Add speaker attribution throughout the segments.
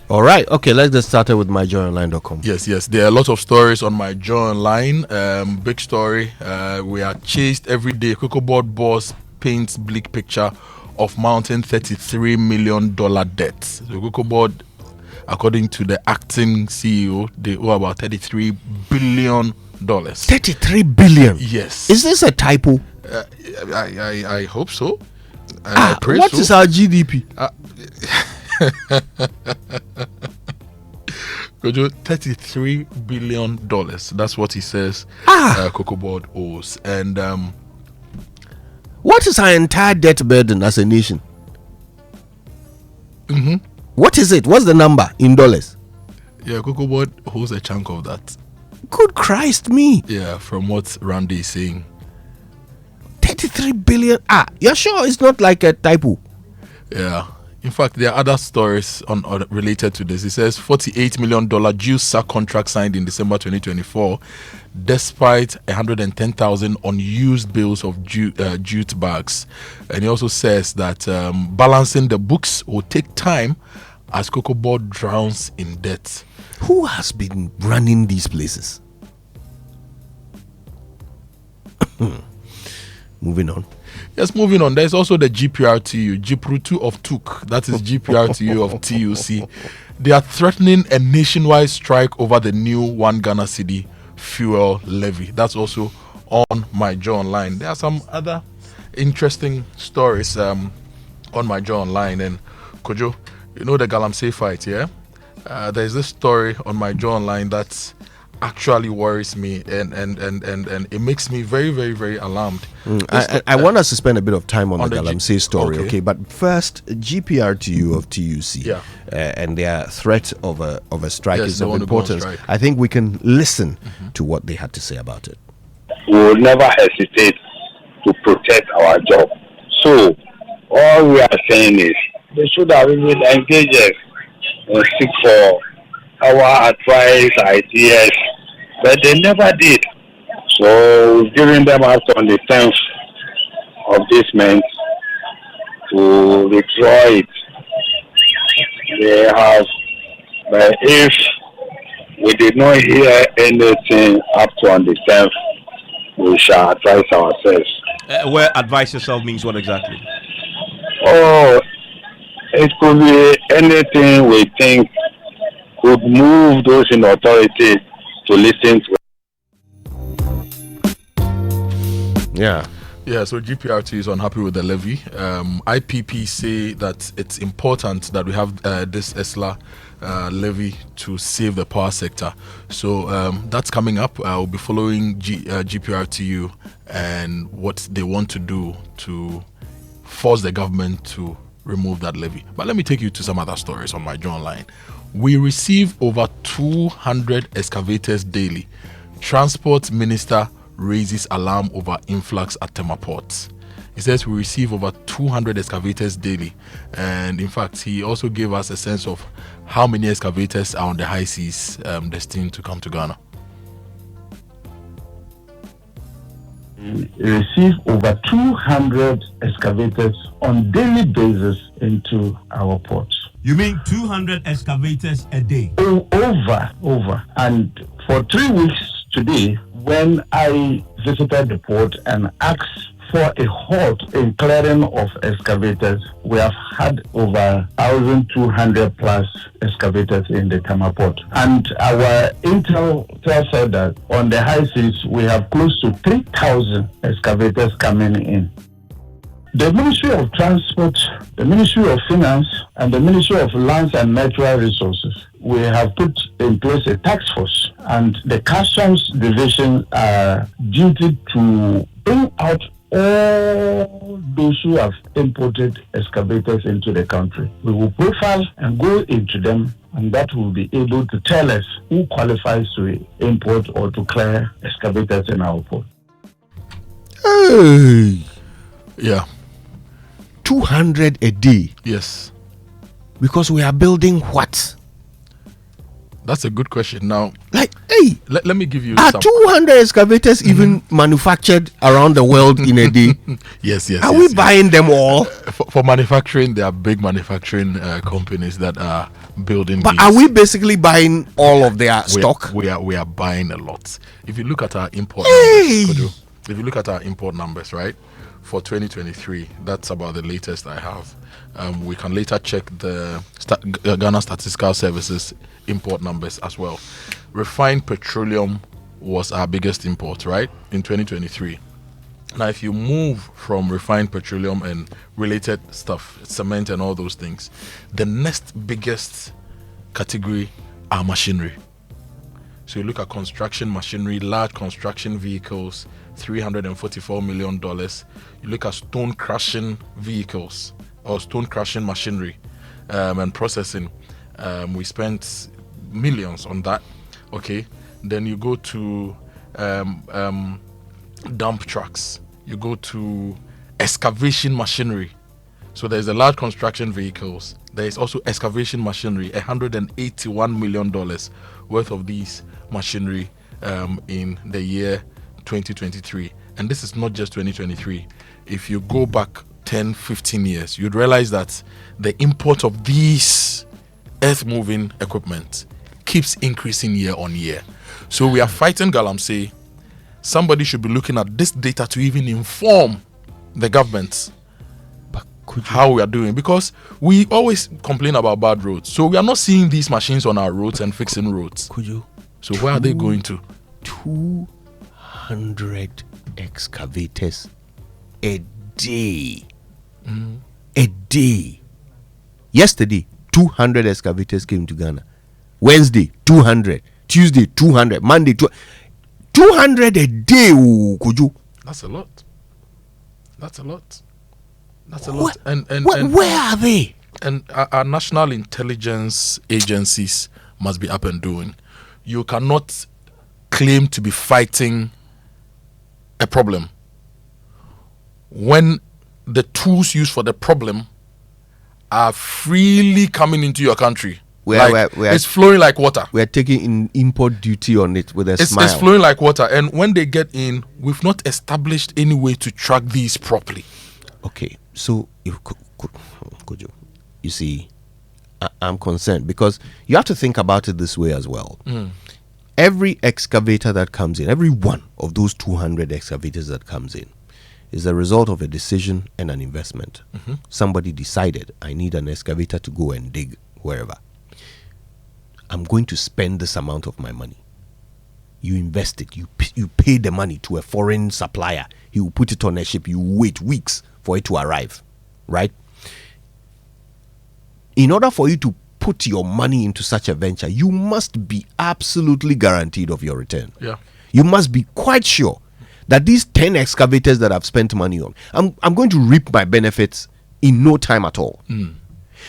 Speaker 1: All right. Okay, let's get started with myjoyonline.com.
Speaker 2: Yes. There are a lot of stories on My Joy Online. Big story. We are chased every day. Cocoboard boss paints bleak picture of mounting $33 million debt. So Cocoboard, according to the acting CEO, they owe about $33 billion.
Speaker 1: 33 billion.
Speaker 2: Yes.
Speaker 1: Is this a typo?
Speaker 2: I hope so. And I pray
Speaker 1: what
Speaker 2: so.
Speaker 1: is our GDP?
Speaker 2: $33 billion. That's what he says. Cocoboard owes. And
Speaker 1: what is our entire debt burden as a nation? What is it? What's the number in dollars?
Speaker 2: Yeah, Cocoboard holds a chunk of that.
Speaker 1: Good Christ me.
Speaker 2: Yeah, from what Randy is saying.
Speaker 1: 33 billion. You're sure it's not like a typo?
Speaker 2: Yeah. In fact, there are other stories on related to this. It says $48 million juice sack contract signed in December 2024, despite 110,000 unused bills of jute bags. And he also says that balancing the books will take time as Cocoboard drowns in debt.
Speaker 1: Who has been running these places? Moving on.
Speaker 2: Yes, moving on. There's also the GPRTU of TUC. That is GPRTU of TUC. They are threatening a nationwide strike over the new One Ghana Cedi fuel levy. That's also on My Joy Online. There are some other interesting stories on My Joy Online. And Kojo, you know the Galamsey fight, yeah? There's this story on My Joy Online that actually worries me and it makes me very, very, very alarmed.
Speaker 1: I want us to spend a bit of time on the Galamsey story, okay? But first, GPRTU of TUC and their threat of a strike is of importance. I think we can listen to what they had to say about it.
Speaker 3: We will never hesitate to protect our job. So all we are saying is they should have even engaged us and seek for our advice, ideas, but they never did. So we've given them out on the 10th of this month to withdraw it. They have, but if we did not hear anything up to on the 10th, we shall advise ourselves.
Speaker 4: Where advise yourself means what exactly?
Speaker 3: Oh, it could be anything we think could move those in authority to listen to.
Speaker 2: Yeah, so GPRT is unhappy with the levy. IPP say that it's important that we have this ESLA levy to save the power sector. So that's coming up. We'll be following GPRTU and what they want to do to force the government to remove that levy. But let me take you to some other stories on My Joy Online. We receive over 200 excavators daily. Transport Minister raises alarm over influx at Tema Port. He says we receive over 200 excavators daily. And in fact, he also gave us a sense of how many excavators are on the high seas destined to come to Ghana.
Speaker 5: We receive over 200 excavators on daily basis into our ports.
Speaker 4: You mean 200 excavators a day?
Speaker 5: Over. And for 3 weeks today, when I visited the port and asked for a halt in clearing of excavators, we have had over 1,200 plus excavators in the Tama port. And our intel said that on the high seas, we have close to 3,000 excavators coming in. The Ministry of Transport, the Ministry of Finance, and the Ministry of Lands and Natural Resources, we have put in place a task force, and the Customs Division are duty to bring out all those who have imported excavators into the country. We will profile and go into them, and that will be able to tell us who qualifies to import or to clear excavators in our port.
Speaker 1: Hey!
Speaker 2: Yeah.
Speaker 1: 200 a day.
Speaker 2: Yes.
Speaker 1: Because we are building what?
Speaker 2: That's a good question. Now,
Speaker 1: like, hey,
Speaker 2: let me give you.
Speaker 1: Are 200 excavators even manufactured around the world in a day?
Speaker 2: Yes.
Speaker 1: Are we buying them all?
Speaker 2: For manufacturing, there are big manufacturing companies that are building.
Speaker 1: But
Speaker 2: these.
Speaker 1: are we basically buying all of their stock?
Speaker 2: We are buying a lot. If you look at our import numbers, if you look at our import numbers, right, for 2023, that's about the latest I have. We can later check the Ghana Statistical Services import numbers as well. Refined petroleum was our biggest import, right, in 2023. Now, if you move from refined petroleum and related stuff, cement and all those things, the next biggest category are machinery. So you look at construction machinery, large construction vehicles, $344 million. You look at stone crushing vehicles or stone crushing machinery and processing. We spent millions on that. Okay. Then you go to dump trucks. You go to excavation machinery. So there's the large construction vehicles. There is also excavation machinery, $181 million worth of these machinery in the year 2023. And this is not just 2023. If you go back 10, 15 years, you'd realize that the import of these earth-moving equipment keeps increasing year on year. So we are fighting Galamsey. Somebody should be looking at this data to even inform the government how we are doing, because we always complain about bad roads. So we are not seeing these machines on our roads and fixing roads. So where are they going to?
Speaker 1: 200 excavators a day. A day. Yesterday, 200 excavators came to Ghana. Wednesday, 200. Tuesday, 200. Monday, 200 a day.
Speaker 2: That's a lot. That's a lot. And
Speaker 1: where are they?
Speaker 2: And our national intelligence agencies must be up and doing. You cannot claim to be fighting a problem when the tools used for the problem are freely coming into your country. It's flowing like water.
Speaker 1: We're taking in import duty on it with a smile.
Speaker 2: It's flowing like water. And when they get in, we've not established any way to track these properly.
Speaker 1: Okay, so could you see, I'm concerned because you have to think about it this way as well. Every excavator that comes in, every one of those 200 excavators that comes in, is a result of a decision and an investment. Somebody decided, I need an excavator to go and dig wherever. I'm going to spend this amount of my money. You invest it. You pay the money to a foreign supplier. He will put it on a ship. You wait weeks for it to arrive, right? In order for you to put your money into such a venture, you must be absolutely guaranteed of your return.
Speaker 2: Yeah.
Speaker 1: You must be quite sure that these 10 excavators that I've spent money on, I'm going to reap my benefits in no time at all.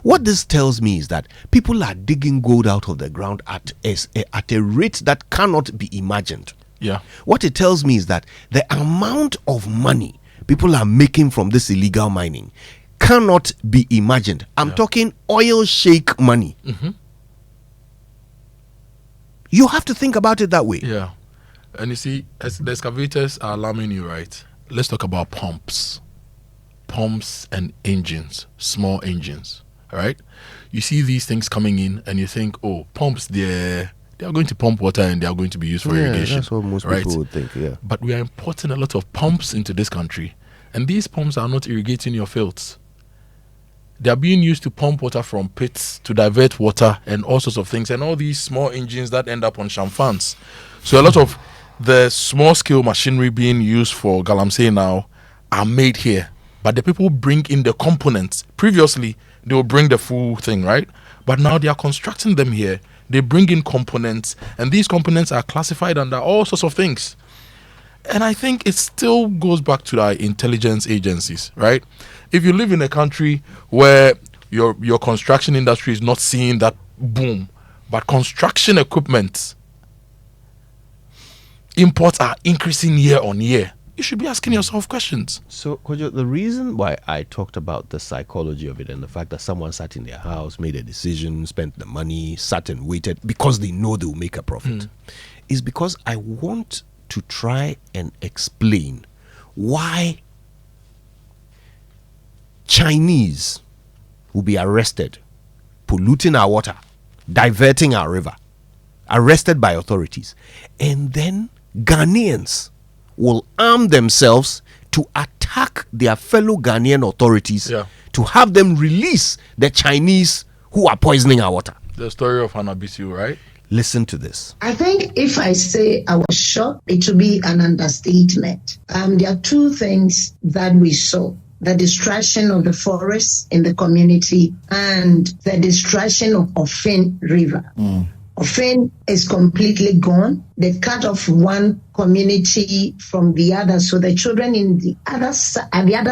Speaker 1: What this tells me is that people are digging gold out of the ground at a rate that cannot be imagined.
Speaker 2: Yeah.
Speaker 1: What it tells me is that the amount of money people are making from this illegal mining cannot be imagined. I'm talking oil shake money. You have to think about it that way.
Speaker 2: Yeah. And you see, as the excavators are alarming you, right? Let's talk about pumps and engines, small engines. All right, you see these things coming in, and you think, oh, pumps, they are going to pump water and they are going to be used for irrigation.
Speaker 1: That's what most people would think. Yeah,
Speaker 2: but we are importing a lot of pumps into this country, and these pumps are not irrigating your fields. They are being used to pump water from pits, to divert water, and all sorts of things. And all these small engines that end up on shamfans. So a lot of the small scale machinery being used for Galamsey now are made here, but the people bring in the components. Previously, they will bring the full thing, right? But now they are constructing them here. They bring in components, and these components are classified under all sorts of things. And I think it still goes back to our intelligence agencies, right? If you live in a country where your construction industry is not seeing that boom, but construction equipment imports are increasing year on year, you should be asking yourself questions.
Speaker 1: So, Kojo, the reason why I talked about the psychology of it and the fact that someone sat in their house, made a decision, spent the money, sat and waited because they know they will make a profit is because I want to try and explain why Chinese will be arrested, polluting our water, diverting our river, arrested by authorities, and then Ghanaians will arm themselves to attack their fellow Ghanaian authorities to have them release the Chinese who are poisoning our water.
Speaker 2: The story of Hanabisu, right?
Speaker 1: Listen to this.
Speaker 6: I think if I say I was shocked, it would be an understatement. There are two things that we saw: the destruction of the forests in the community and the destruction of Ofen River. Ofen is completely gone. They've cut off one community from the other, so the children in the other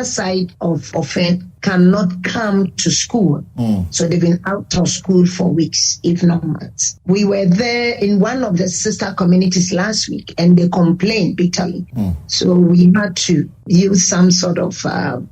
Speaker 6: side of Ofen cannot come to school. So they've been out of school for weeks, if not months. We were there in one of the sister communities last week, and they complained bitterly. So we had to use some sort of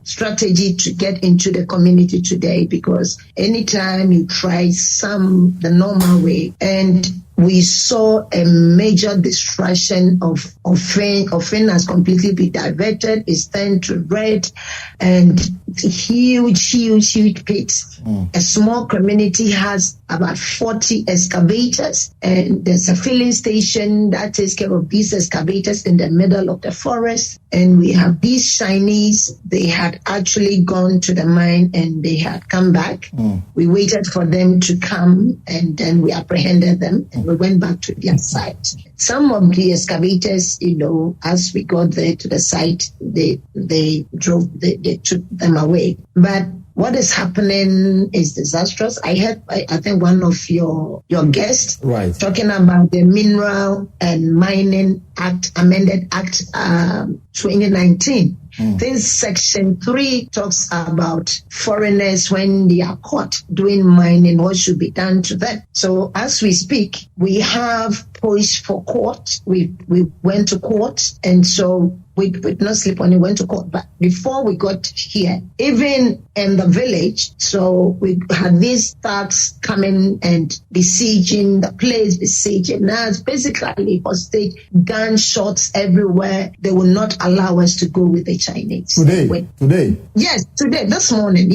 Speaker 6: strategy to get into the community today, because anytime you try the normal way, and we saw a major destruction of Ofen. Ofen has completely been diverted. It's turned to red, and huge pits. A small community has about 40 excavators, and there's a filling station that takes care of these excavators in the middle of the forest. And we have these Chinese. They had actually gone to the mine and they had come back. We waited for them to come, and then we apprehended them and we went back to their site. Some of the excavators, as we got there to the site, they took them away. But what is happening is disastrous. I think one of your guests talking about the Mineral and Mining Act, Amended Act 2019. This section 3 talks about foreigners when they are caught doing mining, what should be done to them. So as we speak, we have pushed for court. We went to court, and so we did not sleep on it, went to court. But before we got here, even in the village, so we had these thugs coming and besieging the place, besieging us, basically hostage, gunshots everywhere. They will not allow us to go with the Chinese.
Speaker 7: Today?
Speaker 6: Yes, today, this morning.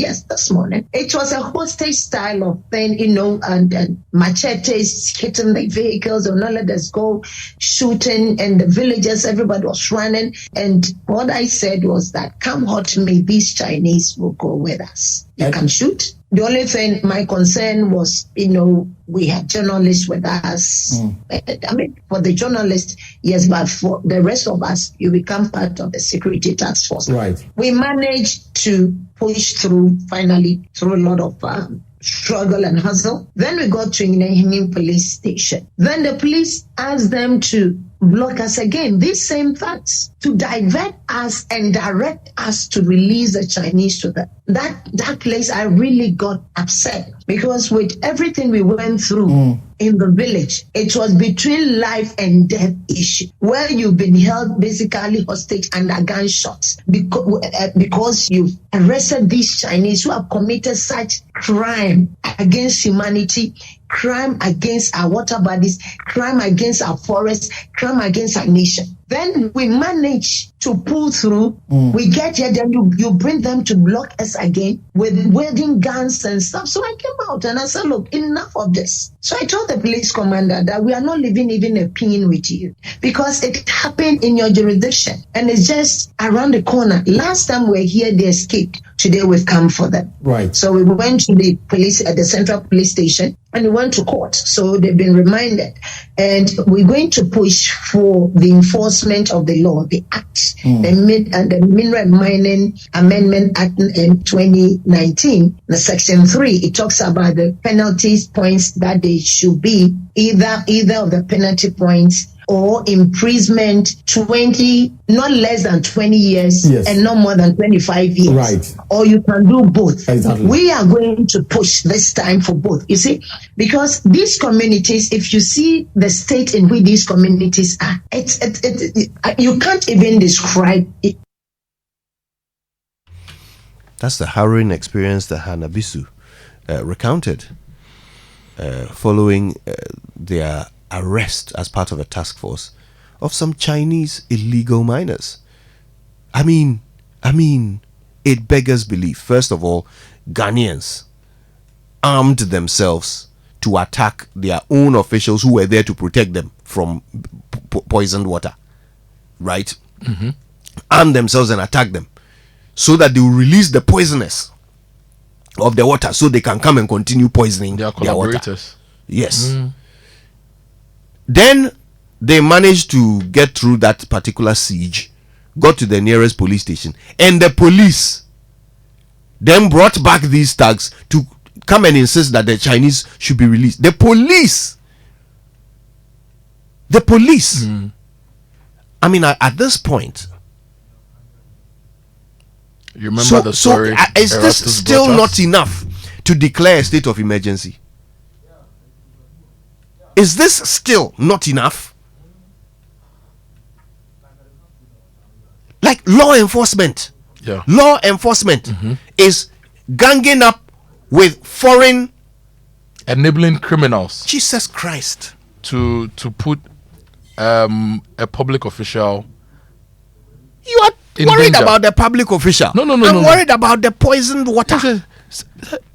Speaker 6: It was a hostage style of thing, and machetes hitting the vehicles, and not let us go, shooting, and the villagers, everybody was running. And what I said was that, come what may, these Chinese will go with us. You can shoot. The only thing, my concern was, we had journalists with us. I mean, for the journalists, yes, but for the rest of us, you become part of the security task force.
Speaker 7: Right.
Speaker 6: We managed to push through, finally, through a lot of struggle and hustle. Then we got to Inahimi police station. Then the police asked them to block us again. These same thugs to divert us and direct us to release the Chinese to them. That place, I really got upset, because with everything we went through in the village, it was between life and death issue, where you've been held basically hostage under gunshots because you've arrested these Chinese who have committed such crime against humanity, crime against our water bodies, crime against our forests, crime against our nation. Then we manage to pull through. We get here, then you bring them to block us again with wielding guns and stuff. So I came out and I said, look, enough of this. So I told the police commander that we are not leaving even a pin with you, because it happened in your jurisdiction and it's just around the corner. Last time we were here, they escaped. Today we've come for them.
Speaker 7: Right.
Speaker 6: So we went to the police at the central police station and we went to court. So they've been reminded. And we're going to push for the enforcement of the law, the act, the Mineral Mining Amendment Act in 2019, the section 3. It talks about the penalties points that they should be either of the penalty points or imprisonment 20, not less than 20 years, and not more than 25 years.
Speaker 7: Right.
Speaker 6: Or you can do both.
Speaker 7: Exactly.
Speaker 6: We are going to push this time for both. You see, because these communities, if you see the state in which these communities are, you can't even describe it.
Speaker 1: That's the harrowing experience that Hannah Bisu recounted following their arrest as part of a task force of some Chinese illegal miners. I mean, it beggars belief. First of all, Ghanaians armed themselves to attack their own officials who were there to protect them from poisoned water, right?
Speaker 2: Mm-hmm.
Speaker 1: Arm themselves and attack them so that they will release the poisonous of the water so they can come and continue poisoning
Speaker 2: their
Speaker 1: water. Yes. Then they managed to get through that particular siege, got to the nearest police station, and the police then brought back these thugs to come and insist that the Chinese should be released. The police. I mean, at this point,
Speaker 2: you remember the story?
Speaker 1: So is this still not enough to declare a state of emergency? Is this still not enough? Like law enforcement.
Speaker 2: Yeah.
Speaker 1: Law enforcement is ganging up with foreign
Speaker 2: enabling criminals.
Speaker 1: Jesus Christ.
Speaker 2: To put a public official.
Speaker 1: You are worried about the public official.
Speaker 2: No.
Speaker 1: I'm worried about the poisoned water.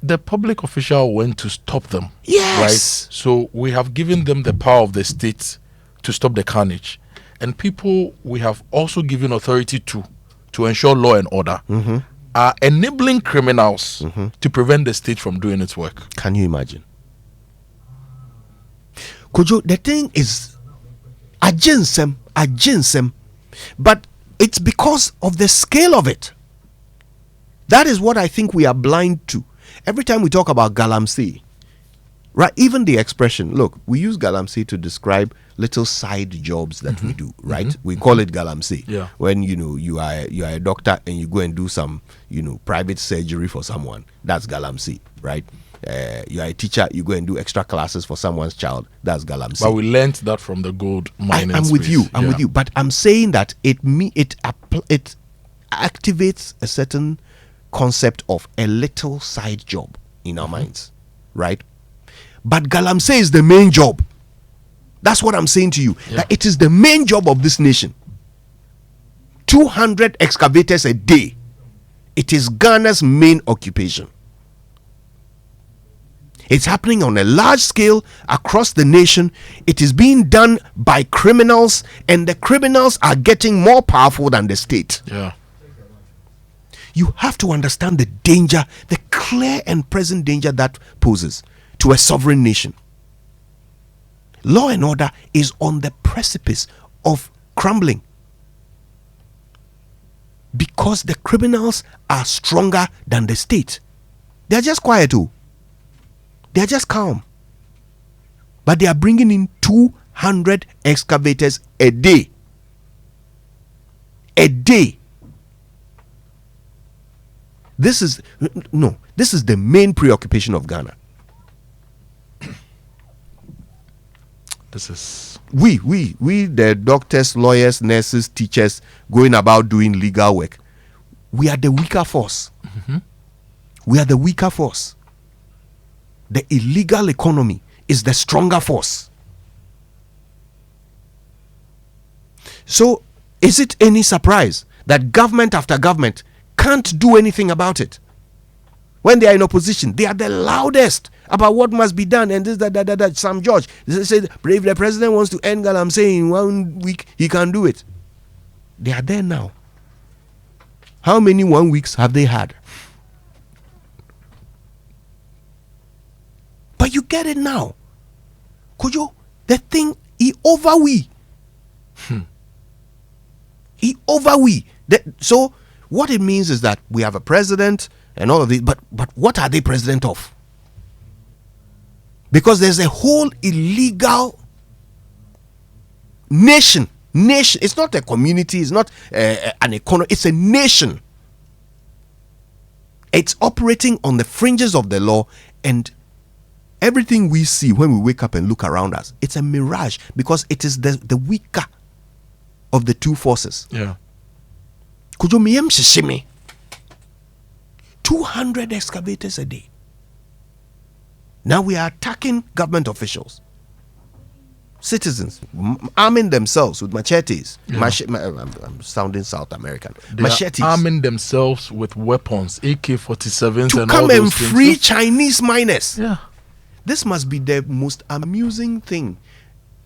Speaker 2: The public official went to stop them.
Speaker 1: Yes.
Speaker 2: Right? So we have given them the power of the state to stop the carnage. And people we have also given authority to ensure law and order are enabling criminals to prevent the state from doing its work.
Speaker 1: Can you imagine? Kojo, the thing is a ginsem, but it's because of the scale of it. That is what I think we are blind to. Every time we talk about Galamsey, right? Even the expression, look, we use Galamsey to describe little side jobs that we do, right? We call it Galamsey.
Speaker 2: Yeah.
Speaker 1: When you are a doctor and you go and do some private surgery for someone, that's Galamsey, right? You are a teacher, you go and do extra classes for someone's child, that's Galamsey.
Speaker 2: But we learned that from the gold mining
Speaker 1: I'm with
Speaker 2: space.
Speaker 1: I'm with you, but I'm saying that it activates a certain concept of a little side job in our minds, right? But Galamsey is the main job. That's what I'm saying to you. That it is the main job of this nation. 200 excavators a day. It is Ghana's main occupation. It's happening on a large scale across the nation. It is being done by criminals, and the criminals are getting more powerful than the state.
Speaker 2: Yeah.
Speaker 1: You have to understand the danger, the clear and present danger that poses to a sovereign nation. Law and order is on the precipice of crumbling because the criminals are stronger than the state. They are just quiet too. They are just calm. But they are bringing in 200 excavators a day. A day. This is the main preoccupation of Ghana.
Speaker 2: This is
Speaker 1: we the doctors, lawyers, nurses, teachers going about doing legal work. We are the weaker force. We are the weaker force. The illegal economy is the stronger force. So, is it any surprise that government after government can't do anything about it? When they are in opposition, they are the loudest about what must be done. And this, that. Sam George said, if the president wants to end Galamsey in 1 week, he can do it. They are there now. How many 1 weeks have they had? But you get it now. Kojo, the thing, he overwe. He overwe. So what it means is that we have a president and all of this, but what are they president of? Because there's a whole illegal nation. It's not a community. It's not an economy. It's a nation. It's operating on the fringes of the law, and everything we see when we wake up and look around us, it's a mirage, because it is the weaker of the two forces.
Speaker 2: Yeah.
Speaker 1: 200 excavators a day. Now we are attacking government officials, citizens, arming themselves with machetes.
Speaker 2: Yeah.
Speaker 1: I'm sounding South American.
Speaker 2: They
Speaker 1: machetes.
Speaker 2: are arming themselves with weapons, AK-47s,
Speaker 1: to
Speaker 2: and
Speaker 1: come
Speaker 2: all
Speaker 1: and
Speaker 2: those things.
Speaker 1: free Chinese miners.
Speaker 2: Yeah.
Speaker 1: This must be the most amusing thing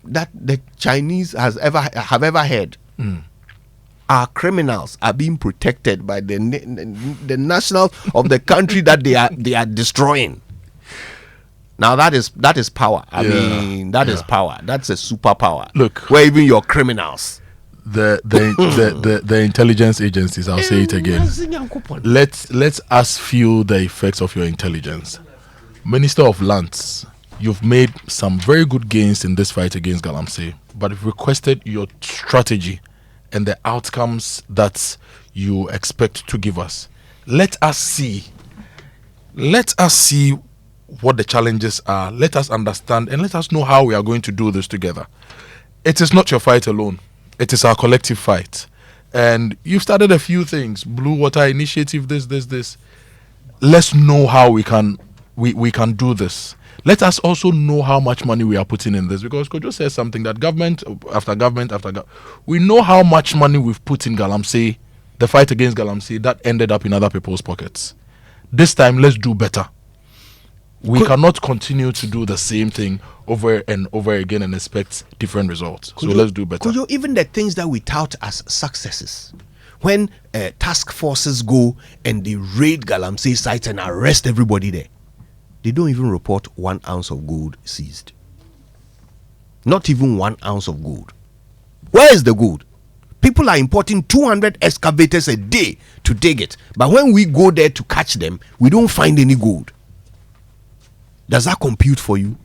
Speaker 1: that the Chinese have ever heard. Our criminals are being protected by the nationals of the country that they are destroying. Now that is power. I mean, that is power. That's a superpower.
Speaker 2: Look,
Speaker 1: where even your criminals,
Speaker 2: the intelligence agencies, I'll say it again. Let us feel the effects of your intelligence. Minister of Lands, you've made some very good gains in this fight against Galamsey, but we've requested your strategy and the outcomes that you expect to give us. Let us see what the challenges are. Let us understand and let us know how we are going to do this together. It is not your fight alone. It is our collective fight. And you've started a few things. Blue Water Initiative, this. Let's know how we can do this. Let us also know how much money we are putting in this, because Kojo says something that government after government, we know how much money we've put in Galamsey, the fight against Galamsey, that ended up in other people's pockets. This time, let's do better. We cannot continue to do the same thing over and over again and expect different results. So let's do better.
Speaker 1: Kojo, even the things that we tout as successes, when task forces go and they raid Galamsey sites and arrest everybody there, they don't even report 1 ounce of gold seized. Not even 1 ounce of gold. Where is the gold? People are importing 200 excavators a day to dig it. But when we go there to catch them, we don't find any gold. Does that compute for you?